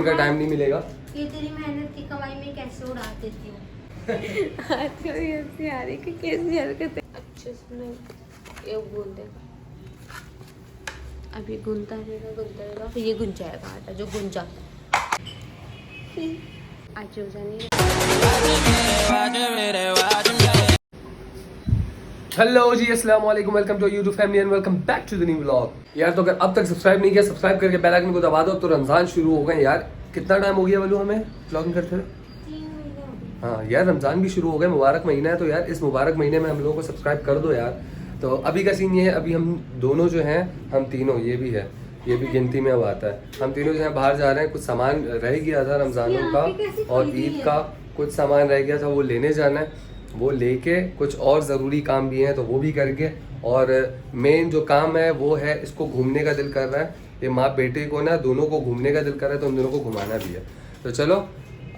का टाइम नहीं मिलेगा। ये तेरी मेहनत की कमाई में कैसे उड़ा देती हूँ। आजकल ऐसी आ रही कि कैसी हरकतें। अच्छे से ये गूंद देगा, अभी गुनता रहेगा फिर ये गुंज जाएगा आटा जो गुंज जाता है। आज रोजा नहीं हेलो जी, अस्सलाम वालेकुम, welcome to YouTube family and welcome back to the new vlog. यार तो अगर अब तक सब्सक्राइब नहीं किया, सब्सक्राइब करके बेल आइकन को दबा दो। तो रमजान शुरू हो गए यार। कितना टाइम हो गया वल्लू हमें व्लॉगिंग करते हुए? 3 महीने हो गए। हाँ यार, रमजान भी शुरू हो गए। मुबारक महीना है, तो यार इस मुबारक महीने में हम लोगों को सब्सक्राइब कर दो यार। तो अभी का सीन ये है, अभी हम दोनों जो हैं, हम तीनों, ये भी है, ये भी गिनती में अब आता है, हम तीनों जो है बाहर जा रहे हैं। कुछ सामान रह गया था रमजानों का और ईद का, कुछ सामान रह गया था, वो लेने जाना है। वो लेके कुछ और ज़रूरी काम भी हैं तो वो भी करके, और मेन जो काम है वो है, इसको घूमने का दिल कर रहा है। ये माँ बेटे को ना दोनों को घूमने का दिल कर रहा है, तो उन दोनों को घुमाना भी है। तो चलो,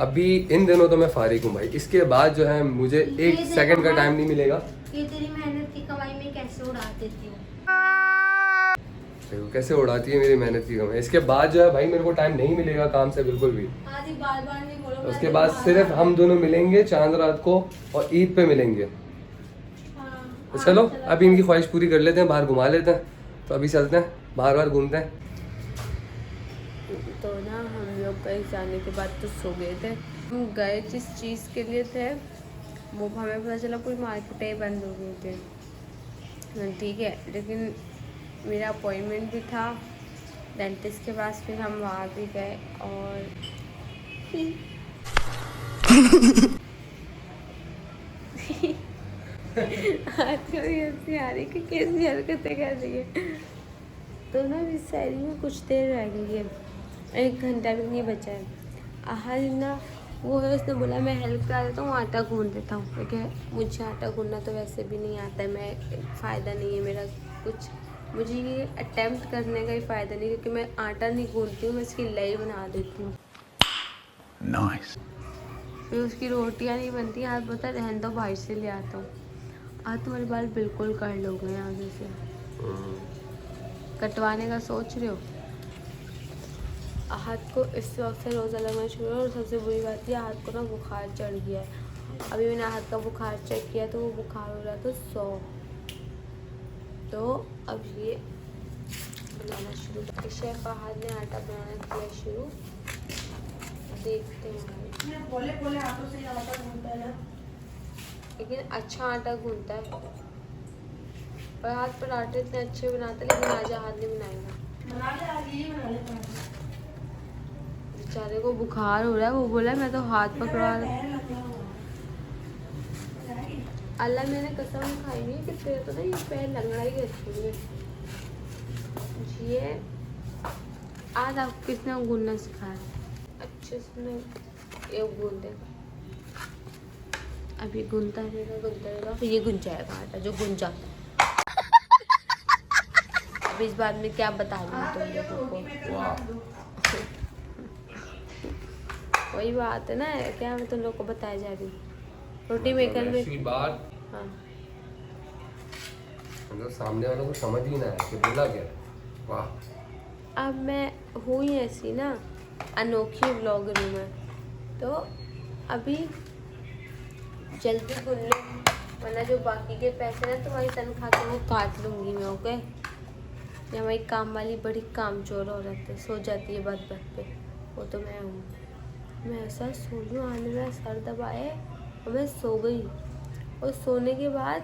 अभी इन दिनों तो मैं फारिग हूँ भाई। इसके बाद जो है मुझे एक सेकंड का टाइम नहीं मिलेगा। ये तेरी मेहनत की कमाई में कैसे उड़ा देती हूँ। देखो कैसे उड़ाती है मेरी मेहनत की कमाई। इसके बाद जो है भाई मेरे को टाइम नहीं मिलेगा काम से बिल्कुल भी। आदि बार बार नहीं बोलो। उसके बाद सिर्फ हम दोनों मिलेंगे चांद रात को और ईद पे मिलेंगे। तो चलो अभी इनकी ख्वाहिश पूरी कर लेते हैं, बाहर घुमा लेते हैं। तो अभी चलते हैं, बाहर बाहर घूमते हैं। तो ना हम लोग कहीं जाने के बाद तो सो गए थे। हम गए जिस चीज़ के लिए थे वो हमें पता चला पूरी मार्केटें बंद हो गई थी। ठीक है, लेकिन मेरा अपॉइंटमेंट भी था डेंटिस्ट के पास, फिर हम वहाँ भी गए और आजकल ऐसी आ रही कि कैसी हरकतें कर रही है। तो ना इस शायरी में कुछ देर रह गई है, 1 घंटा भी नहीं बचा है। आज ना वो है, उसने बोला मैं हेल्प करा देता हूँ, आटा गूंद देता हूँ। क्योंकि मुझे आटा गूंदना तो वैसे भी नहीं आता है, मैं फ़ायदा नहीं है मेरा कुछ, मुझे ये अटेम्प्ट करने का ही फ़ायदा नहीं, क्योंकि मैं आटा नहीं गूंदती हूँ, मैं इसकी लई बना देती हूँ। नाइस। फिर उसकी रोटियाँ नहीं बनती, आज पता रहने दो बाहर से ले आता हूँ। आज तुम्हारे बाल बिल्कुल कर लोगे आगे से, कटवाने का सोच रहे हो। हाथ को इस वक्त से रोज़ा लगना शुरू है, और सबसे बुरी बात यह हाथ को ना बुखार चढ़ गया है। अभी मैंने हाथ का बुखार चेक किया तो वो बुखार हो रहा था 100। तो अब ये बनाना शुरू कर, शेफ फहद ने आटा बनाना किया शुरू। देखते हैं, बोले बोले हाथों से आटा गूंदता है ना, लेकिन अच्छा आटा गूंदता है। पर हाथ पराठे इतने अच्छे बनाते, लेकिन आज हाथ नहीं बनाएगा। बना ले, आज यही बना ले पराठा। बेचारे को बुखार हो रहा है, वो बोला मैं तो हाथ पकड़ा रहा। अल्लाह मैंने कसम खाई नहीं कि तेरे तो ना ये पैर लंगड़ा ही रखेंगे। ये आज आपको किसने गूंदना सिखाया? अच्छे से ये गूंद देगा, अभी गुनता रहेगा फिर ये गुंज जाएगा आटा जो गुंज जाता है। अब इस बात में क्या बता दूँ तुम लोगों को? वही बात है ना, क्या मैं तुम लोग को बताया जा रही हूँ। रोटी मेकर में बात, हाँ, मतलब सामने वालों को समझ ही ना है कि बोला क्या। वाह, अब मैं हूँ ही ऐसी ना, अनोखी व्लॉगर हूँ मैं। तो अभी जल्दी गुन लो, वरना जो बाकी के पैसे ना तुम्हारी तनख्वाह के वो काट लूँगी मैं। ओके, ये हमारी काम वाली बड़ी कामचोर औरत है, सो जाती है बात बात पे, वो तो मैं हूँ। मैं ऐसा सो रही हूँ, आने मेरा सर दबाए और मैं सो गई। और सोने के बाद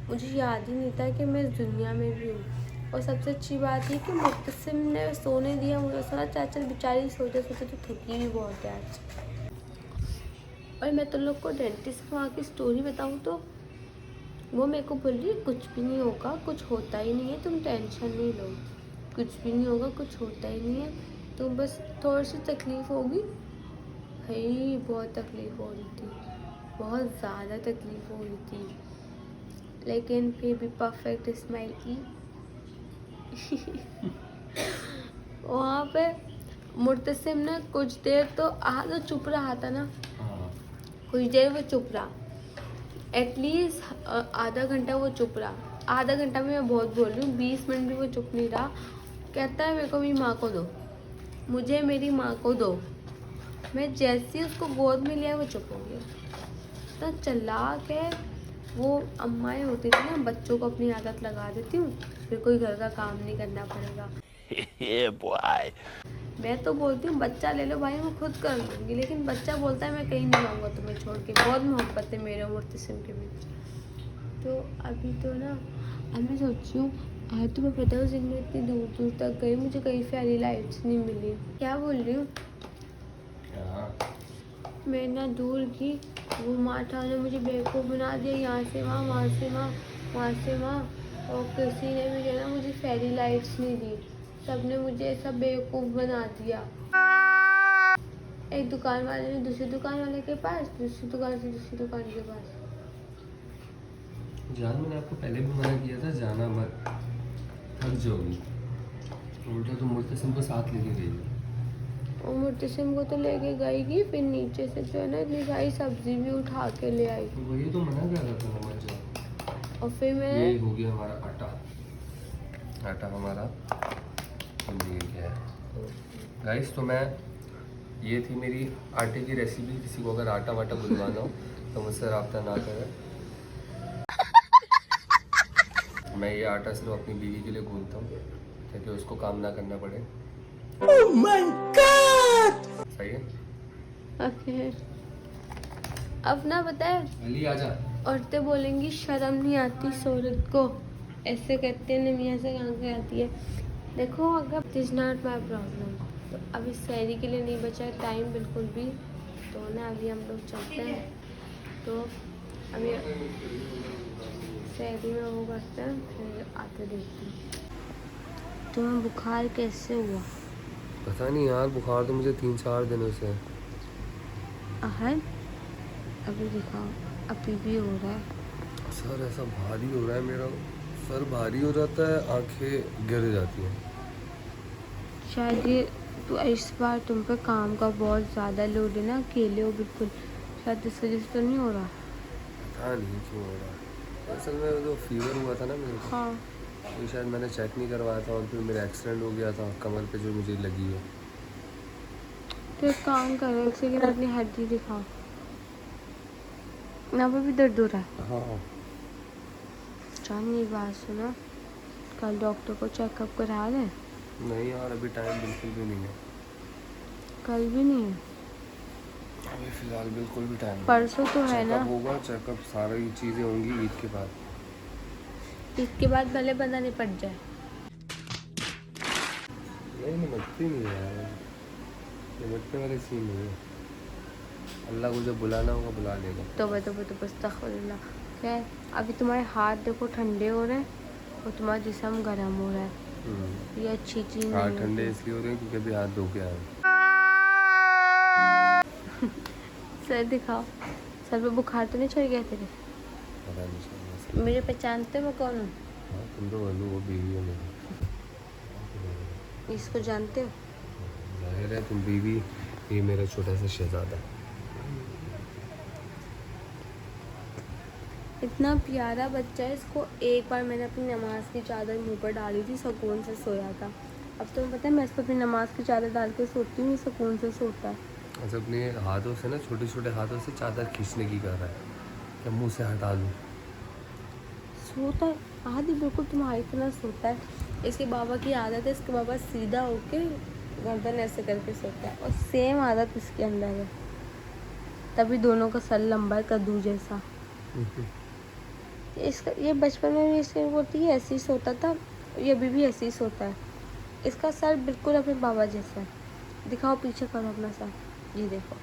मुझे याद ही नहीं था कि मैं इस दुनिया में भी हूँ। और सबसे अच्छी बात ये कि मुब्तसिम ने सोने दिया, मुझे सोना चाचा बेचारी सोते सोते तो थकी भी बहुत है आज। और मैं तुम लोग को डेंटिस्ट को वहाँ की स्टोरी बताऊँ तो वो मेरे को बोल रही है कुछ भी नहीं होगा, कुछ होता ही नहीं है, तुम टेंशन नहीं लो, कुछ भी नहीं होगा, कुछ होता ही नहीं है, तुम बस थोड़ी सी तकलीफ़ होगी। भाई बहुत तकलीफ़ हो रही थी, बहुत ज़्यादा तकलीफ़ हो रही थी, लेकिन फिर भी परफेक्ट स्माइल की। वहाँ पे मुर्तसिम ने कुछ देर तो तो चुप रहा था ना, कुछ देर वो चुप रहा, एटलीस्ट आधा घंटा वो चुप रहा। आधा घंटा में मैं बहुत बोल रही हूँ, 20 मिनट भी वो चुप नहीं रहा। कहता है मेरे को मेरी माँ को दो, मुझे मेरी माँ को दो। मैं जैसे ही उसको गोद में लिया वो चुप हो गया। तो चालाक है वो। अम्माएँ होती थी ना, बच्चों को अपनी आदत लगा देती हूँ, फिर कोई घर का काम नहीं करना पड़ेगा। मैं तो बोलती हूँ बच्चा ले लो भाई, मैं खुद कर लूँगी, लेकिन बच्चा बोलता है मैं कहीं नहीं जाऊँगा तुम्हें छोड़ के। बहुत मोहब्बत है मेरे और मुर्तसिम के बीच। तो अभी तो ना, अब मैं सोची हूँ आज तो मैं पता है जिंदगी इतनी दूर दूर तक गई, मुझे कहीं फेरी लाइट्स नहीं मिली। क्या बोल रही हूँ, मैं ना दूर की, वो माठा ने मुझे बेवकूफ़ बना दिया। यहाँ से वहाँ, वहाँ से वहाँ, वहाँ से वहाँ, और किसी ने भी जो ना मुझे फेरी लाइट्स नहीं दी। सबने मुझे ऐसा बेवकूफ़ बना दिया। एक दुकान वाले ने दूसरी दुकान वाले के पास, दूसरी दुकान से दूसरी दुकान के पास। जान, मैंने आपको पहले भी मना किया था जाना मत, थक जाओगी। उल्टा तो मुर्तसिम को साथ लेके गई। और मुर्तसिम को तो लेके गई, फिर नीचे से जो है ना इतनी सारी सब्जी भी उठा के ले आई। तो वही तो मना कर रहा था, मत जाओ। और फिर मैं ये हो गया हमारा आटा। आटा हमारा ये क्या है गाइस। तो मैं, ये थी मेरी आटे की रेसिपी। किसी को अगर आटा वाटा बुलवाना हो तो मुझसे रब्ता ना करें। मैं ये आटा सिर्फ अपनी बीवी के लिए गूंथता हूँ ताकि उसको काम ना करना पड़े। Oh my God! सही है। ओके। अब ना पता है, अली आजा। औरतें बोलेंगी शर्म नहीं आती इस औरत को, ऐसे कहते हैं नमिया से कहाँ से आती है। देखो अगर it is not my problem, तो अभी सहरी के लिए नहीं बचा है टाइम बिल्कुल भी। तो ना अभी हम लोग चलते हैं, तो अभी सहरी में वो करते हैं, फिर आते देखते हैं। तुम्हें बुखार कैसे हुआ? पता नहीं यार, बुखार तो मुझे 3-4 दिनों से है। अहद अभी दिखाओ, अभी भी हो रहा है। सर ऐसा भारी हो रहा है, मेरा सर भारी हो जाता है, आंखें गिर जाती हैं। शायद ये तो इस बार तुम पे काम का बहुत ज़्यादा लोड है ना, अकेले हो बिल्कुल, शायद इस वजह से तो नहीं हो रहा। पता नहीं क्यों हो रहा है। असल में जो फीवर हुआ था ना मेरे को, हाँ, तो शायद मैंने चेक नहीं करवाया था, और फिर मेरा एक्सीडेंट हो गया था कमर पे जो मुझे लगी है। तो एक काम करो, एक सेकंड अपनी हड्डी दिखाओ, यहाँ पर भी दर्द हो रहा है। हाँ। जान ये बात सुनो, कल डॉक्टर को चेकअप करा लें। नहीं यार, अभी टाइम बिल्कुल भी नहीं है। कल भी नहीं है? अभी फिलहाल बिल्कुल भी टाइम नहीं। परसों तो है ना? चेकअप होगा, चेकअप सारी चीज़ें होंगी ईद के बाद। इसके बाद भले बंदा निपट जाए। नहीं, निपटती नहीं है यार, निपटने वाली सीन नहीं है। अल्लाह को जब बुलाना होगा बुला लेगा। तो अस्तगफिरुल्लाह। खैर अभी तुम्हारे हाथ देखो ठंडे हो रहे हैं और तुम्हारा जिस्म गर्म हो रहा है, ये अच्छी चीज़ हाथ नहीं ठंडे है। इसलिए हो रहे हैं क्योंकि अभी हाथ धो के आए। सर दिखाओ, सर पे बुखार तो नहीं चढ़ गया तेरे? पता नहीं चल। मेरे पहचानते मैं कौन हूँ? हाँ, तुम तो बोलो, वो बीवी है मेरी। इसको जानते हो? जाहिर है तुम बीवी, ये मेरा छोटा सा शहजादा। इतना प्यारा बच्चा है, इसको एक बार मैंने अपनी नमाज की चादर मुंह पर डाली थी, सुकून से सोया था। अब तुम्हें पता है मैं इस पर अपनी नमाज की चादर डाल के सोती हूँ, सुकून से सोता है। अच्छा, अपने हाथों से ना, छोटे छोटे हाथों से चादर खींचने की कर रहा है, क्या मुंह से हटा दूँ? सोता है आदि बिल्कुल तुम्हारी तरह सोता है। इसके बाबा की आदत है, इसके बाबा सीधा होके गर्दन ऐसे करके सोता है, और सेम आदत इसके अंदर है, तभी दोनों का सर लंबा है कद्दू जैसा। इसका ये बचपन में भी इसके बोलती है ऐसे ही सोता था, ये अभी भी ऐसे ही सोता है। इसका सर बिल्कुल अपने बाबा जैसा है। दिखाओ पीछे करो अपना सर, ये देखो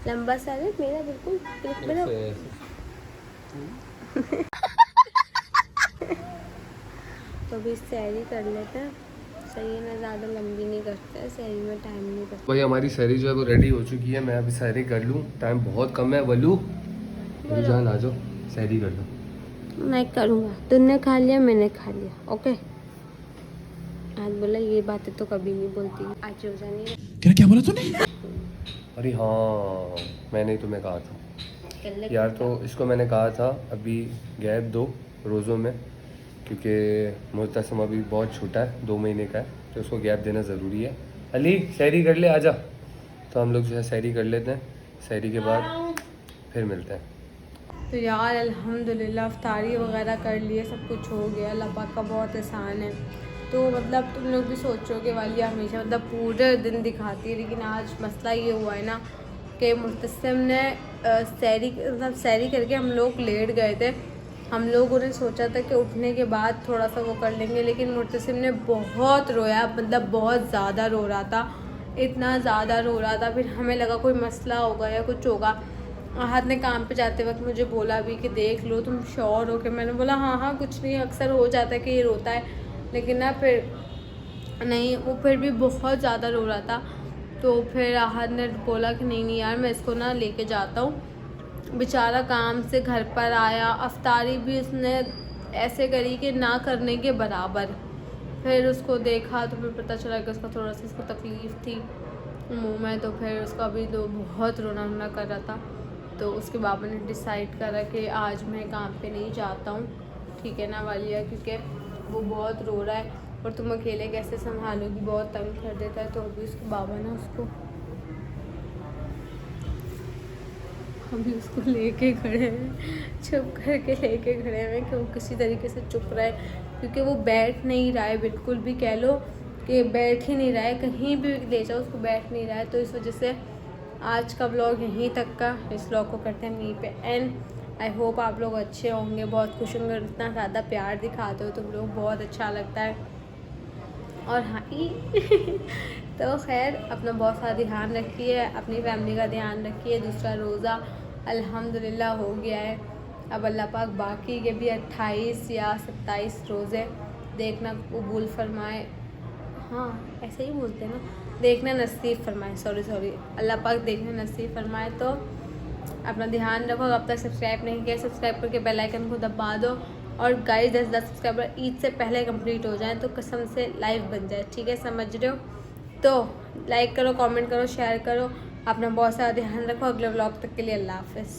लंबा सर है मेरा, बिल्कुल मेरा। तो अभी सहरी कर लेते हैं, सही है ना, ज़्यादा लंबी नहीं करते हैं, सहरी में टाइम नहीं करते। भाई हमारी सहरी जो है वो रेडी हो चुकी है। मैं अभी सहरी कर लूँ, टाइम बहुत कम है। वलू जान आ जाओ, सहरी कर लो। मैं करूँगा, तुमने खा लिया मैंने खा लिया, ओके। आज बोला ये बातें तो कभी नहीं बोलती, आज हो जानी। क्या बोला तूने? अरे हाँ, मैंने ही तुम्हें कहा था यार, तो इसको मैंने कहा था अभी गैप दो रोज़ों में, क्योंकि मुर्तसिम अभी बहुत छोटा है, 2 महीने का है, तो उसको गैप देना ज़रूरी है। अली सहरी कर ले, आजा। तो हम लोग जो है सहरी कर लेते हैं, सहरी के बाद फिर मिलते हैं। तो यार अल्हम्दुलिल्लाह अफ्तारी वगैरह कर लिए, सब कुछ हो गया। अल्लाह पाक का बहुत एहसान है। तो मतलब तुम लोग भी सोचोगे वालिया हमेशा मतलब पूरे दिन दिखाती है, लेकिन आज मसला ये हुआ है ना कि मुर्तसिम ने सैरी करके हम लोग लेट गए थे। हम लोगों ने सोचा था कि उठने के बाद थोड़ा सा वो कर लेंगे, लेकिन मुर्तसिम ने बहुत रोया, मतलब बहुत ज़्यादा रो रहा था, इतना ज़्यादा रो रहा था। फिर हमें लगा कोई मसला होगा या कुछ होगा। आहद ने काम पे जाते वक्त मुझे बोला भी कि देख लो तुम श्योर हो के, मैंने बोला हाँ कुछ नहीं, अक्सर हो जाता है कि ये रोता है, लेकिन ना फिर नहीं, वो फिर भी बहुत ज़्यादा रो रहा था। तो फिर आहद ने बोला कि नहीं यार मैं इसको ना लेके जाता हूँ। बेचारा काम से घर पर आया, अफ्तारी भी उसने ऐसे करी कि ना करने के बराबर। फिर उसको देखा तो फिर पता चला कि उसका थोड़ा सा इसको तकलीफ़ थी मुँह में, तो फिर उसका भी तो बहुत रोना कर रहा था। तो उसके बाबा ने डिसाइड करा कि आज मैं काम पे नहीं जाता हूँ, ठीक है ना वालिया, क्योंकि वो बहुत रो रहा है और तुम अकेले कैसे संभालोगी, बहुत तंग कर देता है। तो अभी उसके बाबा ना उसको लेके खड़े हैं, चुप करके लेके खड़े हैं कि वो किसी तरीके से चुप रहा है, क्योंकि वो बैठ नहीं रहा है, बिल्कुल भी कह लो कि बैठ ही नहीं रहा है, कहीं भी ले जाओ उसको बैठ नहीं रहा है। तो इस वजह से आज का व्लॉग यहीं तक का, इस व्लॉग को करते हैं यहीं पे एंड। आई होप आप लोग अच्छे होंगे, बहुत खुश होंगे, इतना ज़्यादा प्यार दिखाते हो तुम लोग, बहुत अच्छा लगता है। और हाँ तो खैर अपना बहुत सारा ध्यान रखिए, अपनी फैमिली का ध्यान रखिए। दूसरा रोज़ा अल्हम्दुलिल्लाह हो गया है। अब अल्लाह पाक बाकी के भी 28 या 27 रोज़े देखना कबूल फरमाए, हाँ ऐसे ही बोलते हैं ना, देखना नसीब फरमाए, सॉरी अल्लाह पाक देखना नसीब फरमाए। तो अपना ध्यान रखो। अब तक सब्सक्राइब नहीं किया, सब्सक्राइब करके बेल आइकन को दबा दो। और गाइस 10 सब्सक्राइबर ईद से पहले कंप्लीट हो जाए तो कसम से लाइव बन जाए, ठीक है, समझ रहे हो। तो लाइक करो, कमेंट करो, शेयर करो, अपना बहुत सारा ध्यान रखो। अगले व्लॉग तक के लिए अल्लाह हाफिज़।